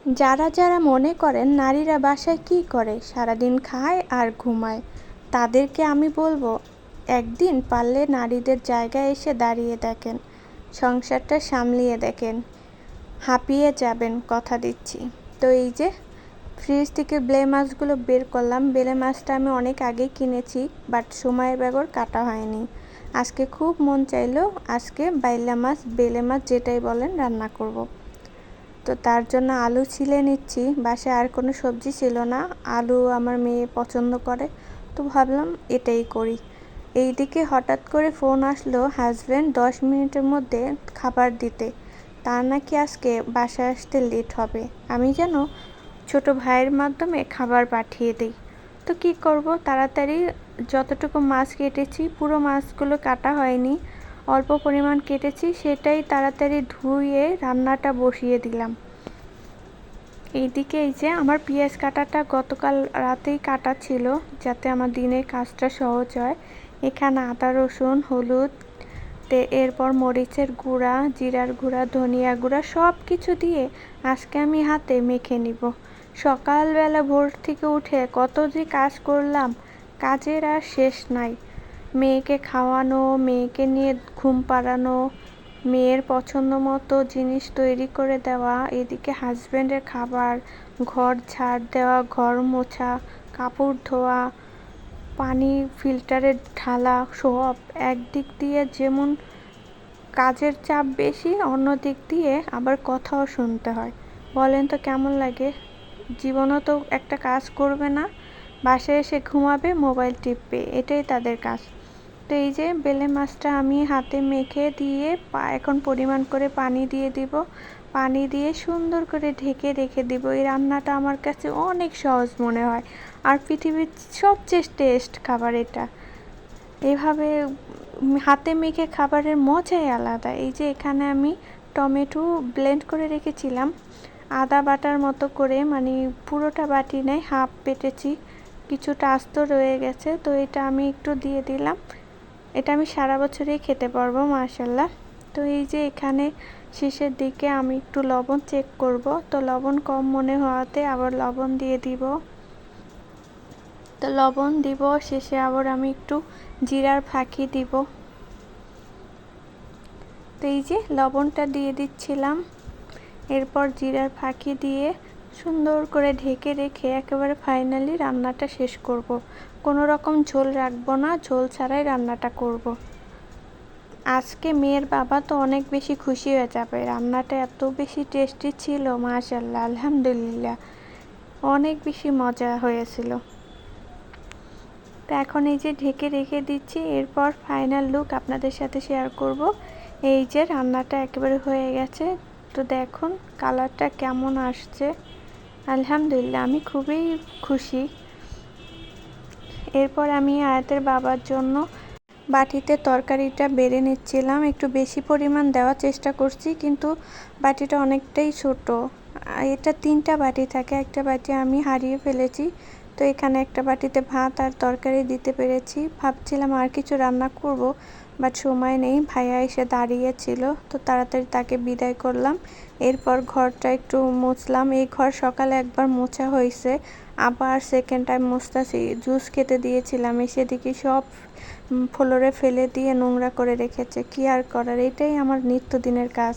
যারা যারা মনে করেন নারীরা বাসায় কী করে, সারাদিন খায় আর ঘুমায়, তাদেরকে আমি বলবো একদিন পারলে নারীদের জায়গায় এসে দাঁড়িয়ে দেখেন, সংসারটা সামলিয়ে দেখেন, হাঁপিয়ে যাবেন, কথা দিচ্ছি। তো এই যে ফ্রিজ থেকে বেলে মাছগুলো বের করলাম। বেলে মাছটা আমি অনেক আগেই কিনেছি, বাট সময়ের বেগর কাটা হয়নি। আজকে খুব মন চাইলো আজকে বাইলা মাছ, বেলে মাছ যেটাই বলেন রান্না করব। তো তার জন্য আলু ছিলে নিচ্ছি। বাসায় আর কোনো সবজি ছিল না, আলু আমার মেয়ে পছন্দ করে, তো ভাবলাম এটাই করি। এইদিকে হঠাৎ করে ফোন আসলো হাজব্যান্ড 10 মিনিটের মধ্যে খাবার দিতে। তার নাকি আজকে বাসায় আসতে লেট হবে। আমি যেন ছোট ভাইয়ের মাধ্যমে খাবার পাঠিয়ে দিই। তো কি করব, তাড়াতাড়ি যতটুকু মাছ কেটেছি, পুরো মাছগুলো কাটা হয়নি, অল্প পরিমাণ কেটেছি, সেটাই তাড়াতাড়ি ধুয়ে রান্নাটা বসিয়ে দিলাম। এইদিকে এই যে আমার পেঁয়াজ কাটাটা গতকাল রাতেই কাটা ছিল, যাতে আমার দিনের কাজটা সহজ হয়। এখানে আদা, রসুন, হলুদ, এরপর মরিচের গুঁড়া, জিরার গুঁড়া, ধনিয়া গুঁড়া সব কিছু দিয়ে আজকে আমি হাতে মেখে নিব। সকালবেলা ভোর থেকে উঠে কত যে কাজ করলাম, কাজের আর শেষ নাই। মেয়েকে খাওয়ানো, মেয়েকে নিয়ে ঘুম পাড়ানো, মেয়ের পছন্দ মতো জিনিস তৈরি করে দেওয়া, এদিকে হাজব্যান্ডের খাবার, ঘর ঝাড় দেওয়া, ঘর মোছা, কাপড় ধোয়া, পানি ফিল্টারে ঢালা, সব একদিক দিয়ে যেমন কাজের চাপ বেশি, অন্য দিক দিয়ে আবার কথাও শুনতে হয়। বলেন তো কেমন লাগে? জীবনও তো একটা কাজ করবে না, বাসায় এসে ঘুমাবে, মোবাইল টিপবে, এটাই তাদের কাজ। তো এই যে বেলে মাছটা আমি হাতে মেখে দিয়ে এখন পরিমাণ করে পানি দিয়ে দিব। পানি দিয়ে সুন্দর করে ঢেকে রেখে দিব। এই রান্নাটা আমার কাছে অনেক সহজ মনে হয়, আর পৃথিবীর সবচেয়ে টেস্ট খাবার এটা। এভাবে হাতে মেখে খাবারের মজাই আলাদা। এই যে এখানে আমি টমেটো ব্লেন্ড করে রেখেছিলাম, আদা বাটার মতো করে, মানে পুরোটা বাটি নেই, হাফ বেটেছি, কিছুটা আস্ত রয়ে গেছে, তো এটা আমি একটু দিয়ে দিলাম। এটা আমি সারা বছরই খেতে পারবো মাশাল্লাহ। তো এই যে এখানে শেষের দিকে আমি একটু লবণ চেক করব, তো লবণ কম মনে হওয়াতে আবার লবণ দিয়ে দিব। তো লবণ দিব, শেষে আবার আমি একটু জিরার ফাঁকি দিব। তো এই যে লবণটা দিয়ে দিচ্ছিলাম, এরপর জিরার ফাঁকি দিয়ে সুন্দর করে ঢেকে রেখে একেবারে ফাইনালি রান্নাটা শেষ করব। কোনো রকম ঝোল রাখবো না, ঝোল ছাড়াই রান্নাটা করব। আজকে মেয়ের বাবা তো অনেক বেশি খুশি হয়ে যাবে, রান্নাটা এত বেশি টেস্টি ছিল, মাশাআল্লাহ, আলহামদুলিল্লাহ, অনেক বেশি মজা হয়েছিল। তো এখন এই যে ঢেকে রেখে দিচ্ছি, এরপর ফাইনাল লুক আপনাদের সাথে শেয়ার করব। এই যে রান্নাটা একেবারে হয়ে গেছে, তো দেখুন কালারটা কেমন আসছে, আলহামদুলিল্লাহ, আমি খুবই খুশি। এরপর আমি আয়াতের বাবার জন্য বাটিতে তরকারিটা বেড়ে নিচ্ছিলাম, একটু বেশি পরিমাণ দেওয়ার চেষ্টা করছি, কিন্তু বাটিটা অনেকটাই ছোট। এটা 3টা বাটি থাকে, একটা বাটি আমি হারিয়ে ফেলেছি। তো এখানে একটা বাটিতে ভাত আর তরকারি দিতে পেরেছি। ভাবছিলাম আর কিছু রান্না করব, বাট সময় নেই, ভাইয়া এসে দাঁড়িয়েছিল, তো তাড়াতাড়ি তাকে বিদায় করলাম। এরপর ঘরটা একটু মুছলাম। এই ঘর সকালে একবার মোছা হয়েছে, আবার সেকেন্ড টাইম মুছতাছি। জুস খেতে দিয়েছিলাম, এসে দেখি সব ফ্লোরে ফেলে দিয়ে নোংরা করে রেখেছে। কি আর করার, এটাই আমার নিত্যদিনের কাজ।